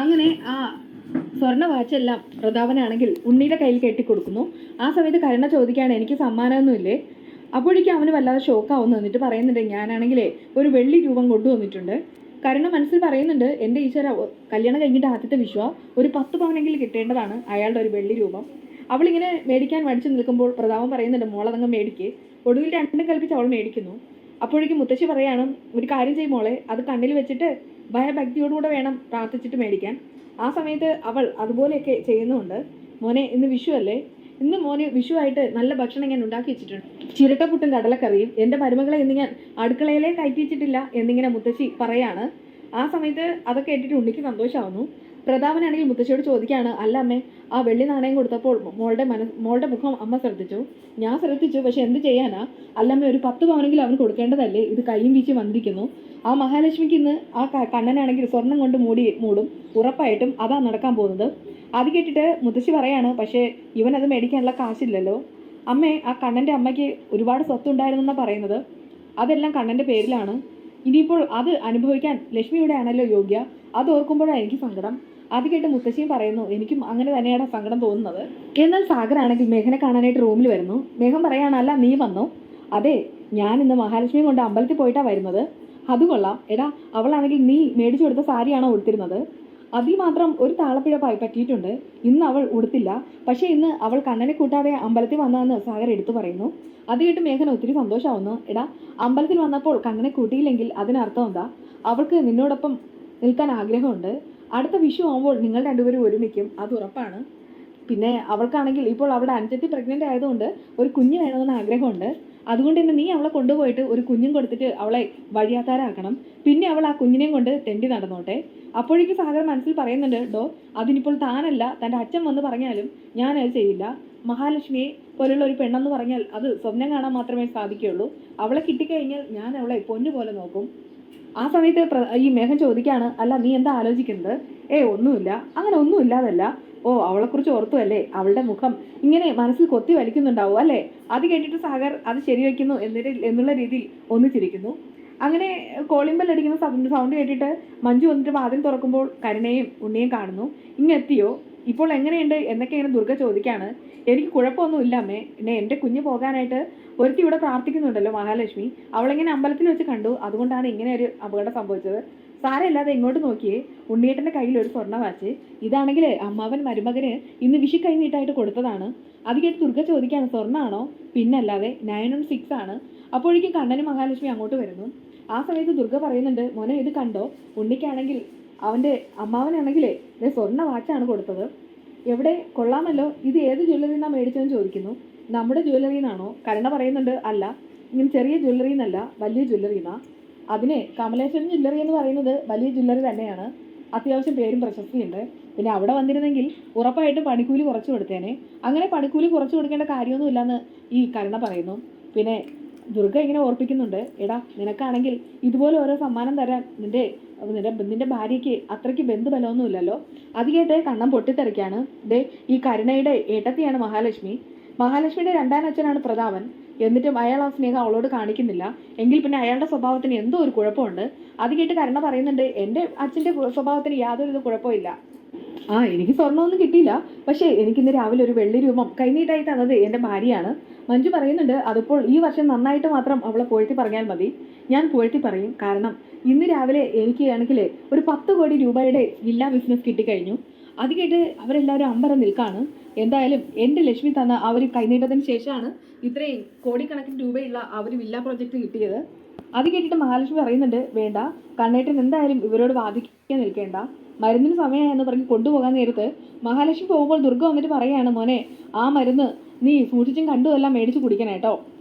അങ്ങനെ ആ സ്വർണ്ണ വാച്ചെല്ലാം പ്രതാപനാണെങ്കിൽ ഉണ്ണിയുടെ കയ്യിൽ കെട്ടിക്കൊടുക്കുന്നു. ആ സമയത്ത് കരുണ ചോദിക്കുകയാണ്, എനിക്ക് സമ്മാനമൊന്നുമില്ലേ? അപ്പോഴേക്കും അവന് വല്ലാതെ ഷോക്കാവുന്നു. എന്നിട്ട് പറയുന്നുണ്ട്, ഞാനാണെങ്കിലേ ഒരു വെള്ളി രൂപം കൊണ്ടുവന്നിട്ടുണ്ട്. കരുണ മനസ്സിൽ പറയുന്നുണ്ട്, എൻ്റെ ഈശ്വര, കല്യാണം കഴിഞ്ഞിട്ട് ആദ്യത്തെ ഒരു 10 പവനെങ്കിലും കിട്ടേണ്ടതാണ് അയാളുടെ ഒരു വെള്ളി രൂപം. അവളിങ്ങനെ മേടിക്കാൻ മടിച്ചു നിൽക്കുമ്പോൾ പ്രതാപൻ പറയുന്നുണ്ട്, മോളതങ്ങ് മേടിക്ക്. ഒടുവിൽ രണ്ടും കൽപ്പിച്ച് അവൾ മേടിക്കുന്നു. അപ്പോഴേക്കും മുത്തശ്ശി പറയാണ്, ഒരു കാര്യം ചെയ്യും മോളെ, അത് കണ്ണിൽ വെച്ചിട്ട് ഭയഭക്തിയോടുകൂടെ വേണം പ്രാർത്ഥിച്ചിട്ട് മേടിക്കാൻ. ആ സമയത്ത് അവൾ അതുപോലെയൊക്കെ ചെയ്യുന്നുണ്ട്. മോനെ, ഇന്ന് വിഷു അല്ലേ? ഇന്ന് മോന് വിഷുവായിട്ട് നല്ല ഭക്ഷണം ഞാൻ ഉണ്ടാക്കി വെച്ചിട്ടുണ്ട്. ചിരട്ടപ്പുട്ടും കടലക്കറിയും. എൻ്റെ മരുമകളെ ഇന്ന് ഞാൻ അടുക്കളയിലേ കയറ്റിച്ചിട്ടില്ല എന്നിങ്ങനെ മുത്തശ്ശി പറയാണ്. ആ സമയത്ത് അതൊക്കെ കേട്ടിട്ട് ഉണ്ണിക്ക് സന്തോഷമാവുന്നു. പ്രതാപനാണെങ്കിൽ മുത്തശ്ശിയോട് ചോദിക്കുകയാണ്, അല്ല അമ്മേ, ആ വെള്ളി നാണയം കൊടുത്തപ്പോൾ മോളുടെ മുഖം അമ്മ ശ്രദ്ധിച്ചു? ഞാൻ ശ്രദ്ധിച്ചു, പക്ഷെ എന്ത് ചെയ്യാനാ? അല്ലമ്മ, ഒരു 10 പവനെങ്കിലും അവൻ കൊടുക്കേണ്ടതല്ലേ? ഇത് കയ്യും വീശി വന്നിരിക്കുന്നു. ആ മഹാലക്ഷ്മിക്ക് ഇന്ന് ആ കണ്ണനാണെങ്കിൽ സ്വർണം കൊണ്ട് മൂടും. ഉറപ്പായിട്ടും അതാ നടക്കാൻ പോകുന്നത്. അത് കേട്ടിട്ട് മുത്തശ്ശി പറയാണ്, പക്ഷേ ഇവനത് മേടിക്കാനുള്ള കാശില്ലല്ലോ. അമ്മേ, ആ കണ്ണൻ്റെ അമ്മയ്ക്ക് ഒരുപാട് സ്വത്തുണ്ടായിരുന്നെന്നാണ് പറയുന്നത്. അതെല്ലാം കണ്ണൻ്റെ പേരിലാണ്. ഇനിയിപ്പോൾ അത് അനുഭവിക്കാൻ ലക്ഷ്മിയുടെ ആണല്ലോ യോഗ്യ. അത് ഓർക്കുമ്പോഴാണ് എനിക്ക് സങ്കടം. അത് കേട്ട് മുത്തശ്ശിയും പറയുന്നു, എനിക്കും അങ്ങനെ തന്നെയാണ് സങ്കടം തോന്നുന്നത്. എന്നാൽ സാഗറാണെങ്കിൽ മേഘനെ കാണാനായിട്ട് റൂമിൽ വരുന്നു. മേഘം പറയാണ്, അല്ല നീ വന്നോ? അതെ, ഞാൻ ഇന്ന് മഹാലക്ഷ്മിയും കൊണ്ട് അമ്പലത്തിൽ പോയിട്ടാണ് വരുന്നത്. അത് കൊള്ളാം. എടാ, അവളാണെങ്കിൽ നീ മേടിച്ചു കൊടുത്ത സാരിയാണോ ഉടുത്തിരുന്നത്? അതിൽ മാത്രം ഒരു താളപ്പിഴ പറ്റിയിട്ടുണ്ട്. ഇന്ന് അവൾ ഉടുത്തില്ല. പക്ഷേ ഇന്ന് അവൾ കണ്ണനെ കൂട്ടാതെ അമ്പലത്തിൽ വന്നതെന്ന് സാഗർ എടുത്തു പറയുന്നു. അത് കേട്ട് മേഘന ഒത്തിരി സന്തോഷമാവുന്നു. എടാ, അമ്പലത്തിൽ വന്നപ്പോൾ കണ്ണനെ കൂട്ടിയില്ലെങ്കിൽ അതിനർത്ഥം എന്താ? അവൾക്ക് നിന്നോടൊപ്പം നിൽക്കാൻ ആഗ്രഹമുണ്ട്. അടുത്ത വിഷു ആകുമ്പോൾ നിങ്ങൾ രണ്ടുപേരും ഒരുമിക്കും, അത് ഉറപ്പാണ്. പിന്നെ അവൾക്കാണെങ്കിൽ ഇപ്പോൾ അവിടെ അനുജത്തി പ്രഗ്നൻ്റ് ആയതുകൊണ്ട് ഒരു കുഞ്ഞ് വേണമെന്ന് ആഗ്രഹമുണ്ട്. അതുകൊണ്ട് തന്നെ നീ അവളെ കൊണ്ടുപോയിട്ട് ഒരു കുഞ്ഞും കൊടുത്തിട്ട് അവളെ വഴിയാത്താരാക്കണം. പിന്നെ അവൾ ആ കുഞ്ഞിനെയും കൊണ്ട് തെണ്ടി നടന്നോട്ടെ. അപ്പോഴേക്കും സാഗർ മനസ്സിൽ പറയുന്നുണ്ട്, ഡോ, അതിനിപ്പോൾ താനല്ല തൻ്റെ അച്ഛൻ വന്ന് പറഞ്ഞാലും ഞാനത് ചെയ്യില്ല. മഹാലക്ഷ്മിയെ പോലുള്ള ഒരു പെണ്ണെന്ന് പറഞ്ഞാൽ അത് സ്വപ്നം കാണാൻ മാത്രമേ സാധിക്കുകയുള്ളൂ. അവളെ കിട്ടിക്കഴിഞ്ഞാൽ ഞാൻ അവളെ പൊന്നുപോലെ നോക്കും. ആ സമയത്ത് ഈ മേഘം ചോദിക്കുകയാണ്, അല്ല നീ എന്താ ആലോചിക്കുന്നത്? ഒന്നുമില്ല, അങ്ങനെ ഒന്നുമില്ലാതല്ല. ഓ, അവളെക്കുറിച്ച് ഓർത്തുമല്ലേ? അവളുടെ മുഖം ഇങ്ങനെ മനസ്സിൽ കൊത്തി വലിക്കുന്നുണ്ടാവും അല്ലേ? അത് കേട്ടിട്ട് സാഗർ അത് ശരിവെക്കുന്നു എന്നുള്ള രീതിയിൽ ഒന്നിച്ചിരിക്കുന്നു. അങ്ങനെ കോളിംഗ് ബെൽ അടിക്കുന്ന സൗണ്ട് കേട്ടിട്ട് മഞ്ജു വന്നിട്ട് വാതിൽ തുറക്കുമ്പോൾ കരുണയും ഉണ്ണിയും കാണുന്നു. ഇങ്ങെത്തിയോ? ഇപ്പോൾ എങ്ങനെയുണ്ട് എന്നൊക്കെ ഇങ്ങനെ ദുർഗ ചോദിക്കുകയാണ്. എനിക്ക് കുഴപ്പമൊന്നുമില്ല അമ്മേ. പിന്നെ എൻ്റെ കുഞ്ഞ് പോകാനായിട്ട് ഒരുത്തി ഇവിടെ പ്രാർത്ഥിക്കുന്നുണ്ടല്ലോ, മഹാലക്ഷ്മി. അവളെങ്ങനെ അമ്പലത്തിൽ വെച്ച് കണ്ടു, അതുകൊണ്ടാണ് ഇങ്ങനെ ഒരു അപകടം സംഭവിച്ചത്. സാരമില്ലാതെ ഇങ്ങോട്ട് നോക്കിയേ, ഉണ്ണിയേട്ടൻ്റെ കയ്യിൽ ഒരു സ്വർണ്ണ വാച്ച്. ഇതാണെങ്കിൽ അമ്മാവൻ മരുമകന് ഇന്ന് വിഷു കൈ നീട്ടായിട്ട് കൊടുത്തതാണ്. അത് കേട്ട് ദുർഗ ചോദിക്കുകയാണ്, സ്വർണ്ണമാണോ? പിന്നല്ലാതെ 916 ആണ്. അപ്പോഴേക്കും കണ്ണനും മഹാലക്ഷ്മി അങ്ങോട്ട് വരുന്നു. ആ സമയത്ത് ദുർഗ പറയുന്നുണ്ട്, മോനെ ഇത് കണ്ടോ? ഉണ്ണിക്കാണെങ്കിൽ അവൻ്റെ അമ്മാവനാണെങ്കിലേ സ്വർണ്ണ വാച്ചാണ് കൊടുത്തത്. എവിടെ, കൊള്ളാമല്ലോ. ഇത് ഏത് ജ്വല്ലറി നിന്നാണ് മേടിച്ചതെന്ന് ചോദിക്കുന്നു. നമ്മുടെ ജ്വല്ലറി നിന്നാണോ? കരുണ പറയുന്നുണ്ട്, അല്ല, ഇങ്ങനെ ചെറിയ ജ്വല്ലറി എന്നല്ല, വലിയ ജ്വല്ലറി എന്നാണ്. അതിന് കമലേശ്വരൻ ജ്വല്ലറി എന്ന് പറയുന്നത് വലിയ ജ്വല്ലറി തന്നെയാണ്. അത്യാവശ്യം പേരും പ്രശസ്തിയുണ്ട്. പിന്നെ അവിടെ വന്നിരുന്നെങ്കിൽ ഉറപ്പായിട്ടും പണിക്കൂലി കുറച്ച് കൊടുത്തേനെ. അങ്ങനെ പണിക്കൂലി കുറച്ച് കൊടുക്കേണ്ട കാര്യമൊന്നുമില്ലെന്ന് ഈ കരുണ പറയുന്നു. പിന്നെ ദുർഗ ഇങ്ങനെ ഓർപ്പിക്കുന്നുണ്ട്, എടാ, നിനക്കാണെങ്കിൽ ഇതുപോലെ ഓരോ സമ്മാനം തരാൻ നിന്റെ ഭാര്യയ്ക്ക് അത്രയ്ക്ക് ബന്ധുബലമൊന്നുമില്ലല്ലോ. അത് കേട്ട് കണ്ണം പൊട്ടിത്തെറിക്കാണ്. ഈ കരുണയുടെ ഏട്ടത്തിയാണ് മഹാലക്ഷ്മി. മഹാലക്ഷ്മിയുടെ രണ്ടാം അച്ഛനാണ് പ്രതാപൻ. എന്നിട്ടും അയാൾ ആ സ്നേഹം അവളോട് കാണിക്കുന്നില്ല. എങ്കിൽ പിന്നെ അയാളുടെ സ്വഭാവത്തിന് എന്തോ ഒരു കുഴപ്പമുണ്ട്. അത് കേട്ട് കരുണ പറയുന്നുണ്ട്, എൻ്റെ അച്ഛൻ്റെ സ്വഭാവത്തിന് യാതൊരു കുഴപ്പമില്ല. എനിക്ക് സ്വർണ്ണമൊന്നും കിട്ടിയില്ല, പക്ഷേ എനിക്കിന്ന് രാവിലെ ഒരു വെള്ളി രൂപം കൈനീട്ടായി തന്നത് എൻ്റെ ഭാര്യയാണ്. മഞ്ജു പറയുന്നുണ്ട്, അതിപ്പോൾ ഈ വർഷം നന്നായിട്ട് മാത്രം അവളെ പുകഴ്ത്തി പറഞ്ഞാൽ മതി. ഞാൻ പുകഴ്ത്തി പറയും. കാരണം ഇന്ന് രാവിലെ എനിക്ക് ആണെങ്കിൽ ഒരു 10 കോടി രൂപയുടെ വില്ല ബിസിനസ് കിട്ടിക്കഴിഞ്ഞു. അത് കേട്ട് അവരെല്ലാവരും അമ്പരം നിൽക്കാണ്. എന്തായാലും എൻ്റെ ലക്ഷ്മി തന്ന ആ ഒരു കൈനീട്ടത്തിന് ശേഷമാണ് ഇത്രയും കോടിക്കണക്കിന് രൂപയുള്ള ആ ഒരു വില്ല പ്രോജക്റ്റ് കിട്ടിയത്. അത് കേട്ടിട്ട് മഹാലക്ഷ്മി പറയുന്നുണ്ട്, വേണ്ട, കണ്ണേട്ടൻ എന്തായാലും ഇവരോട് വാദിക്കാൻ നിൽക്കേണ്ട. മരുന്നിന് സമയമായെന്ന് പറഞ്ഞ് കൊണ്ടുപോകാൻ നേരത്ത് മഹാലക്ഷ്മി പോകുമ്പോൾ ദുർഗ വന്നിട്ട് പറയുകയാണ്, മോനെ, ആ മരുന്ന് നീ സൂക്ഷിച്ചും കണ്ടും എല്ലാം മേടിച്ച് കുടിക്കണം കേട്ടോ.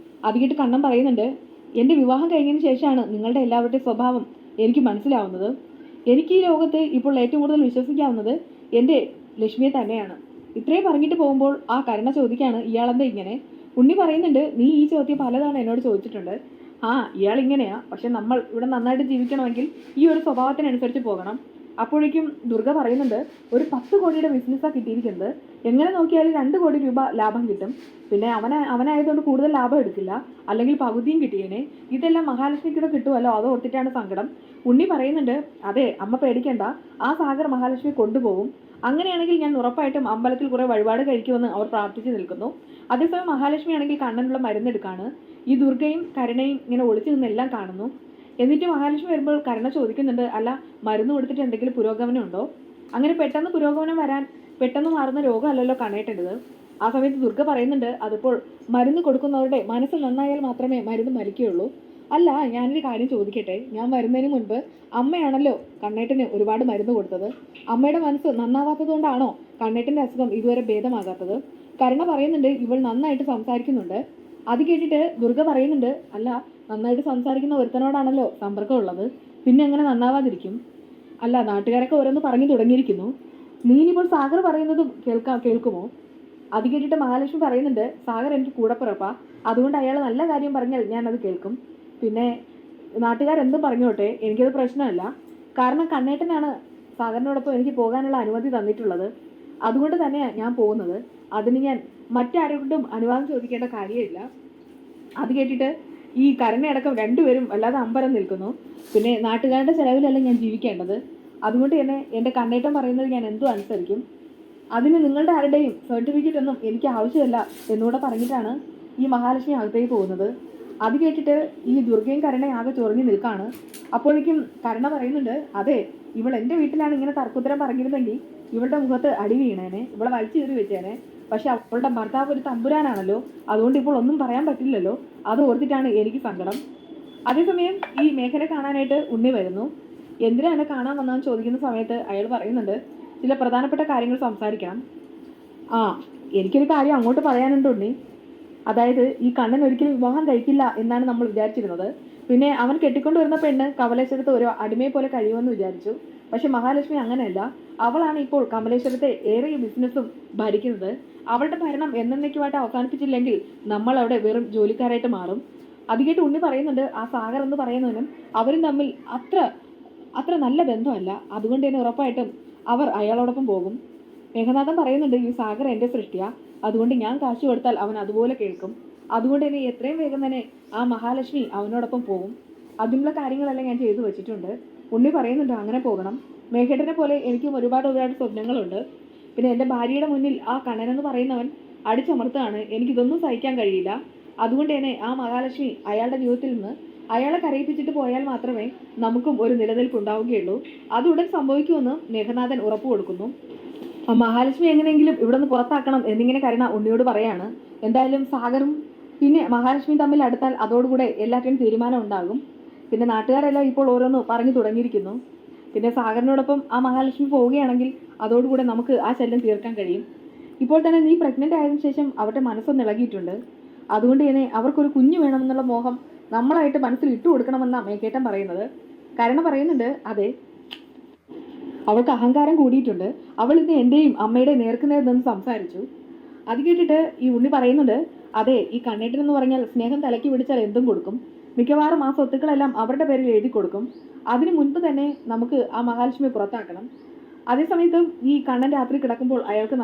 അത് കേട്ട് കണ്ണൻ പറയുന്നുണ്ട്, എൻ്റെ വിവാഹം കഴിഞ്ഞതിന് ശേഷമാണ് നിങ്ങളുടെ എല്ലാവരുടെയും സ്വഭാവം എനിക്ക് മനസ്സിലാവുന്നത്. എനിക്ക് ഈ ലോകത്ത് ഇപ്പോൾ ഏറ്റവും കൂടുതൽ വിശ്വസിക്കാവുന്നത് എൻ്റെ ലക്ഷ്മിയെ തന്നെയാണ്. ഇത്രയും പറഞ്ഞിട്ട് പോകുമ്പോൾ ആ കരുണ ചോദിക്കുകയാണ്, ഇയാളെന്താ ഇങ്ങനെ? ഉണ്ണി പറയുന്നുണ്ട്, നീ ഈ ചോദ്യം പലതാണ് എന്നോട് ചോദിച്ചിട്ടുണ്ട്. ഇയാൾ ഇങ്ങനെയാ, പക്ഷെ നമ്മൾ ഇവിടെ നന്നായിട്ട് ജീവിക്കണമെങ്കിൽ ഈ ഒരു സ്വഭാവത്തിനനുസരിച്ച് പോകണം. അപ്പോഴേക്കും ദുർഗ പറയുന്നുണ്ട്, ഒരു 10 കോടിയുടെ ബിസിനസ്സാണ് കിട്ടിയിരിക്കുന്നത്, എങ്ങനെ നോക്കിയാലും 2 കോടി രൂപ ലാഭം കിട്ടും. പിന്നെ അവനായതുകൊണ്ട് കൂടുതൽ ലാഭം എടുക്കില്ല, അല്ലെങ്കിൽ പകുതിയും കിട്ടിയേനെ. ഇതെല്ലാം മഹാലക്ഷ്മിക്കൂടെ കിട്ടുമല്ലോ, അത് ഓർത്തിട്ടാണ് സങ്കടം. ഉണ്ണി പറയുന്നുണ്ട്, അതെ അമ്മ പേടിക്കണ്ട, ആ സാഗർ മഹാലക്ഷ്മി കൊണ്ടുപോകും. അങ്ങനെയാണെങ്കിൽ ഞാൻ ഉറപ്പായിട്ടും അമ്പലത്തിൽ കുറെ വഴിപാട് കഴിക്കുമെന്ന് അവർ പ്രാർത്ഥിച്ചു നിൽക്കുന്നു. അതേസമയം മഹാലക്ഷ്മി ആണെങ്കിൽ കണ്ണനുള്ള മരുന്നെടുക്കാണ്. ഈ ദുർഗയും കരുണയും ഇങ്ങനെ ഒളിച്ചു നിന്നെല്ലാം കാണുന്നു. എന്നിട്ട് മഹാലക്ഷ്മി വരുമ്പോൾ കരുണ ചോദിക്കുന്നുണ്ട്, അല്ല മരുന്ന് കൊടുത്തിട്ട് എന്തെങ്കിലും പുരോഗമനം ഉണ്ടോ? അങ്ങനെ പെട്ടെന്ന് പുരോഗമനം വരാൻ പെട്ടെന്ന് മാറുന്ന രോഗമല്ലല്ലോ കണ്ണേട്ടേണ്ടത്. ആ സമയത്ത് ദുർഗ പറയുന്നുണ്ട്, അതിപ്പോൾ മരുന്ന് കൊടുക്കുന്നവരുടെ മനസ്സ് നന്നായാൽ മാത്രമേ മരുന്ന് മരിക്കുകയുള്ളൂ. അല്ല, ഞാനൊരു കാര്യം ചോദിക്കട്ടെ, ഞാൻ വരുന്നതിന് മുൻപ് അമ്മയാണല്ലോ കണ്ണേട്ടന് ഒരുപാട് മരുന്ന് കൊടുത്തത്. അമ്മയുടെ മനസ്സ് നന്നാവാത്തത് കൊണ്ടാണോ കണ്ണേട്ടൻ്റെ അസുഖം ഇതുവരെ ഭേദമാകാത്തത്? കരുണ പറയുന്നുണ്ട്, ഇവൾ നന്നായിട്ട് സംസാരിക്കുന്നുണ്ട്. അത് കേട്ടിട്ട് ദുർഗ പറയുന്നുണ്ട്, അല്ല നന്നായിട്ട് സംസാരിക്കുന്ന ഒരുത്തനോടാണല്ലോ സമ്പർക്കമുള്ളത്, പിന്നെ എങ്ങനെ നന്നാവാതിരിക്കും? അല്ല, നാട്ടുകാരൊക്കെ ഓരോന്ന് പറഞ്ഞു തുടങ്ങിയിരിക്കുന്നു. നീ ഇനിയിപ്പോൾ സാഗർ പറയുന്നതും കേൾക്കുമോ? അത് കേട്ടിട്ട് മഹാലക്ഷ്മി പറയുന്നുണ്ട്, സാഗർ എനിക്ക് കൂടപ്പിറപ്പാ, അതുകൊണ്ട് അയാൾ നല്ല കാര്യം പറഞ്ഞാൽ ഞാനത് കേൾക്കും. പിന്നെ നാട്ടുകാരെന്തും പറഞ്ഞോട്ടെ, എനിക്കത് പ്രശ്നമല്ല. കാരണം കണ്ണേട്ടനാണ് സാഗറിനോടൊപ്പം എനിക്ക് പോകാനുള്ള അനുമതി തന്നിട്ടുള്ളത്. അതുകൊണ്ട് തന്നെയാണ് ഞാൻ പോകുന്നത്. അതിന് ഞാൻ മറ്റാരോടും അനുവാദം ചോദിക്കേണ്ട കാര്യമില്ല. അത് കേട്ടിട്ട് ഈ കരുണയടക്കം രണ്ടുപേരും വല്ലാതെ അമ്പരം നിൽക്കുന്നു. പിന്നെ നാട്ടുകാരുടെ ചെലവിലല്ല ഞാൻ ജീവിക്കേണ്ടത്, അതുകൊണ്ട് തന്നെ എൻ്റെ കണ്ണേട്ടൻ പറയുന്നത് ഞാൻ എന്തും അനുസരിക്കും. അതിന് നിങ്ങളുടെ ആരുടെയും സർട്ടിഫിക്കറ്റ് ഒന്നും എനിക്ക് ആവശ്യമില്ല എന്നൂടെ പറഞ്ഞിട്ടാണ് ഈ മഹാലക്ഷ്മി അകത്തേക്ക് പോകുന്നത്. അത് കേട്ടിട്ട് ഈ ദുർഗയും കരുണയും ആകെ ചൊറിഞ്ഞു നിൽക്കാണ്. അപ്പോഴേക്കും കരുണ പറയുന്നുണ്ട്, അതെ ഇവൾ എൻ്റെ വീട്ടിലാണ് ഇങ്ങനെ തർക്കുത്തരം പറഞ്ഞിരുന്നെങ്കിൽ ഇവളുടെ മുഖത്ത് അടി വീണേനെ, ഇവളെ വലിച്ചു കയറി വെച്ചേനെ. പക്ഷെ അവളുടെ ഭർത്താവ് ഒരു തമ്പുരാനാണല്ലോ, അതുകൊണ്ട് ഇപ്പോൾ ഒന്നും പറയാൻ പറ്റില്ലല്ലോ. അത് ഓർത്തിട്ടാണ് എനിക്ക് സങ്കടം. അതേസമയം ഈ മേഘനെ കാണാനായിട്ട് ഉണ്ണി വരുന്നു. എന്തിനാണ് കാണാൻ വന്നതെന്ന് ചോദിക്കുന്ന സമയത്ത് അയാൾ പറയുന്നുണ്ട്, ചില പ്രധാനപ്പെട്ട കാര്യങ്ങൾ സംസാരിക്കണം. ആ, എനിക്കൊരു കാര്യം അങ്ങോട്ട് പറയാനുണ്ട് ഉണ്ണി. അതായത് ഈ കണ്ണൻ ഒരിക്കലും വിവാഹം കഴിക്കില്ല എന്നാണ് നമ്മൾ വിചാരിച്ചിരുന്നത്. പിന്നെ അവൻ കെട്ടിക്കൊണ്ട് വരുന്ന പെണ്ണ് കമലേശ്വരത്ത് ഒരു അടിമയെ പോലെ കഴിയുമെന്ന് വിചാരിച്ചു. പക്ഷെ മഹാലക്ഷ്മി അങ്ങനെയല്ല, അവളാണ് ഇപ്പോൾ കമലേശ്വരത്തെ ഏറെ ബിസിനസ്സും ഭരിക്കുന്നത്. അവളുടെ ഭരണം എന്നേക്കുമായിട്ട് അവസാനിപ്പിച്ചില്ലെങ്കിൽ നമ്മൾ അവിടെ വെറും ജോലിക്കാരായിട്ട് മാറും. അത് കേട്ട് ഉണ്ണി പറയുന്നുണ്ട്, ആ സാഗർ എന്ന് പറയുന്നവനും അവരും തമ്മിൽ അത്ര നല്ല ബന്ധമല്ല, അതുകൊണ്ട് തന്നെ ഉറപ്പായിട്ടും അവർ അയാളോടൊപ്പം പോകും. മേഘനാഥൻ പറയുന്നുണ്ട്, ഈ സാഗർ എൻ്റെ സൃഷ്ടിയാ, അതുകൊണ്ട് ഞാൻ കാശ് കൊടുത്താൽ അവൻ അതുപോലെ കേൾക്കും. അതുകൊണ്ട് തന്നെ എത്രയും വേഗം തന്നെ ആ മഹാലക്ഷ്മി അവനോടൊപ്പം പോകും. അതിനുള്ള കാര്യങ്ങളെല്ലാം ഞാൻ ചെയ്തു വെച്ചിട്ടുണ്ട്. ഉണ്ണി പറയുന്നുണ്ട്, അങ്ങനെ പോകണം. മേഘേട്ടനെ പോലെ എനിക്കും ഒരുപാട് സ്വപ്നങ്ങളുണ്ട്. പിന്നെ എൻ്റെ ഭാര്യയുടെ മുന്നിൽ ആ കണ്ണനെന്ന് പറയുന്നവൻ അടിച്ചമർത്താണ്, എനിക്കിതൊന്നും സഹിക്കാൻ കഴിയില്ല. അതുകൊണ്ട് തന്നെ ആ മഹാലക്ഷ്മി അയാളുടെ ജീവിതത്തിൽ നിന്ന് അയാളെ കരയിപ്പിച്ചിട്ട് പോയാൽ മാത്രമേ നമുക്കും ഒരു നിലനിൽപ്പ് ഉണ്ടാവുകയുള്ളൂ. അത് ഉടൻ സംഭവിക്കുമെന്ന് മേഘനാഥൻ ഉറപ്പ് കൊടുക്കുന്നു. മഹാലക്ഷ്മി എങ്ങനെയെങ്കിലും ഇവിടെ നിന്ന് പുറത്താക്കണം എന്നിങ്ങനെ കരുണ ഉണ്ണിയോട് പറയാണ്. എന്തായാലും സാഗറും പിന്നെ മഹാലക്ഷ്മി തമ്മിൽ അടുത്താൽ അതോടുകൂടെ എല്ലാറ്റിനും തീരുമാനം ഉണ്ടാകും. പിന്നെ നാട്ടുകാരെല്ലാം ഇപ്പോൾ ഓരോന്ന് പറഞ്ഞു തുടങ്ങിയിരിക്കുന്നു. പിന്നെ സാഗറിനോടൊപ്പം ആ മഹാലക്ഷ്മി പോവുകയാണെങ്കിൽ അതോടുകൂടെ നമുക്ക് ആ ശല്യം തീർക്കാൻ കഴിയും. ഇപ്പോൾ തന്നെ നീ പ്രഗ്നൻ്റ് ആയതിനു ശേഷം അവരുടെ മനസ്സൊന്ന് ഇളകിയിട്ടുണ്ട്. അതുകൊണ്ട് തന്നെ അവർക്കൊരു കുഞ്ഞു വേണമെന്നുള്ള മോഹം നമ്മളായിട്ട് മനസ്സിൽ ഇട്ടു കൊടുക്കണമെന്നാണ് മേഘേട്ടൻ പറയുന്നത്. കരുണ പറയുന്നുണ്ട്, അതെ അവൾക്ക് അഹങ്കാരം കൂടിയിട്ടുണ്ട്, അവൾ ഇന്ന് എൻ്റെയും അമ്മയുടെയും നേർക്കുനേർ നിന്ന് സംസാരിച്ചു. അത് കേട്ടിട്ട് ഈ ഉണ്ണി പറയുന്നുണ്ട്, അതെ ഈ കണ്ണേട്ടൻ എന്ന് പറഞ്ഞാൽ സ്നേഹം തലയ്ക്ക് പിടിച്ചാൽ എന്തും കൊടുക്കും. മിക്കവാറും ആ സ്വത്തുക്കളെല്ലാം അവരുടെ പേരിൽ എഴുതി കൊടുക്കും. അതിനു മുൻപ് തന്നെ നമുക്ക് ആ മഹാലക്ഷ്മി പുറത്താക്കണം. അതേസമയത്ത് ഈ കണ്ണൻ രാത്രി കിടക്കുമ്പോൾ അയാൾക്ക്